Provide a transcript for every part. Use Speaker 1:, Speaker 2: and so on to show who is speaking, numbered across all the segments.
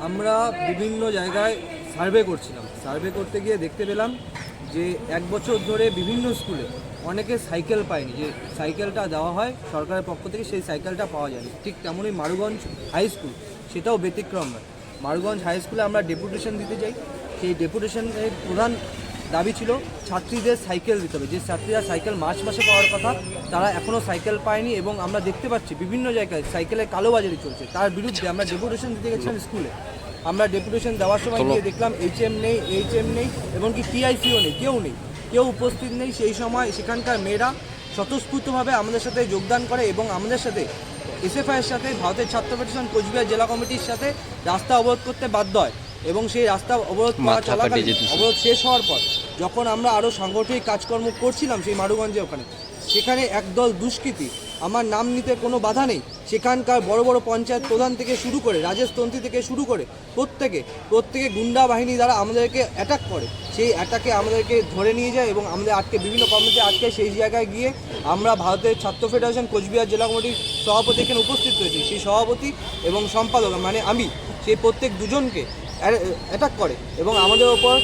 Speaker 1: আমরা বিভিন্ন জায়গায় সার্ভে করছিলাম। সার্ভে করতে গিয়ে দেখতে পেলাম যে 1 বছর ধরে বিভিন্ন স্কুলে অনেকে সাইকেল পায়নি, যে সাইকেলটা দেওয়া হয় সরকারের পক্ষ থেকে, সেই সাইকেলটা পাওয়া যায়নি। ঠিক তেমনই মারুগঞ্জ হাই স্কুল, সেটাও ব্যতিক্রম নয়। মারুগঞ্জ হাই স্কুলে আমরা ডেপুটেশন দিতে যাই, সেই ডেপুটেশনের প্রধান দাবি ছিল ছাত্রীদের সাইকেল দিতে হবে। যে ছাত্রীরা সাইকেল মার্চ মাসে পাওয়ার কথা, তারা এখনও সাইকেল পায়নি এবং আমরা দেখতে পাচ্ছি বিভিন্ন জায়গায় সাইকেলে কালোবাজারি চলছে। তার বিরুদ্ধে আমরা ডেপুটেশন দিতে গেছিলাম স্কুলে। আমরা ডেপুটেশন দেওয়ার সময় গিয়ে দেখলাম HM নেই, এমনকি TICও নেই, কেউ উপস্থিত নেই। সেই সময় সেখানকার মেয়েরা স্বতঃস্ফূর্তভাবে আমাদের সাথে যোগদান করে এবং আমাদের সাথে SFIয়ের সাথে, ভারতের ছাত্র ফেডারেশন কোচবিহার জেলা কমিটির সাথে রাস্তা অবরোধ করতে বাধ্য হয়। এবং সেই রাস্তা অবরোধ করা চলাকালীন, অবরোধ শেষ হওয়ার পর যখন আমরা আরও সাংগঠনিক কাজকর্ম করছিলাম সেই মারুগঞ্জে, সেখানে একদল দুষ্কৃতী, আমার নাম নিতে কোনো বাধা নেই, সেখানকার বড় বড় পঞ্চায়েত প্রধান থেকে শুরু করে রাজেশ তন্ত্রী থেকে শুরু করে প্রত্যেকে গুন্ডা বাহিনী দ্বারা আমাদেরকে অ্যাটাক করে। সেই অ্যাটাকে আমাদেরকে ধরে নিয়ে যায় এবং আমাদের বিভিন্ন কর্মসূচি আটকে। সেই জায়গায় গিয়ে আমরা ভারতের ছাত্র ফেডারেশন কোচবিহার জেলা কমিটির সভাপতি এখানে উপস্থিত রয়েছি। সেই সভাপতি এবং সম্পাদক মানে আমি, সেই প্রত্যেক দুজনকে অ্যাটাক করে এবং আমাদের ওপর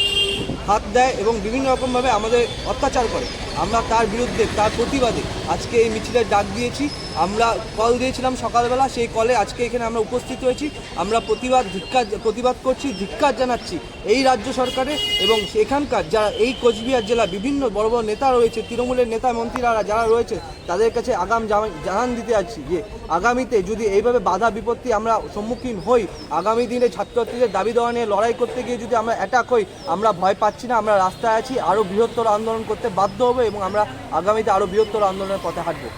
Speaker 1: হাত দেয় এবং বিভিন্ন রকমভাবে আমাদের অত্যাচার করে। আমরা তার বিরুদ্ধে, তার প্রতিবাদে আজকে এই মিছিলের ডাক দিয়েছি। আমরা কল দিয়েছিলাম সকালবেলা, সেই কলে আজকে এখানে আমরা উপস্থিত হয়েছি। আমরা প্রতিবাদ করছি, ধিক্কার জানাচ্ছি এই রাজ্য সরকারে এবং সেখানকার যারা এই কোচবিহার জেলা বিভিন্ন বড় বড় নেতা রয়েছে, তৃণমূলের নেতা মন্ত্রীরা যারা রয়েছে, তাদের কাছে জানান দিতে যাচ্ছি যে আগামীতে যদি এইভাবে বাধা বিপত্তি আমরা সম্মুখীন হই, আগামী দিনে ছাত্রছাত্রীদের দাবি দেওয়া নিয়ে লড়াই করতে গিয়ে যদি আমরা অ্যাটাক হই, আমরা ভয় পাচ্ছি না, আমরা রাস্তায় আছি, আরও বৃহত্তর আন্দোলন করতে বাধ্য হবো এবং আমরা আগামীতে আরও বৃহত্তর আন্দোলনের পথে হাঁটবো।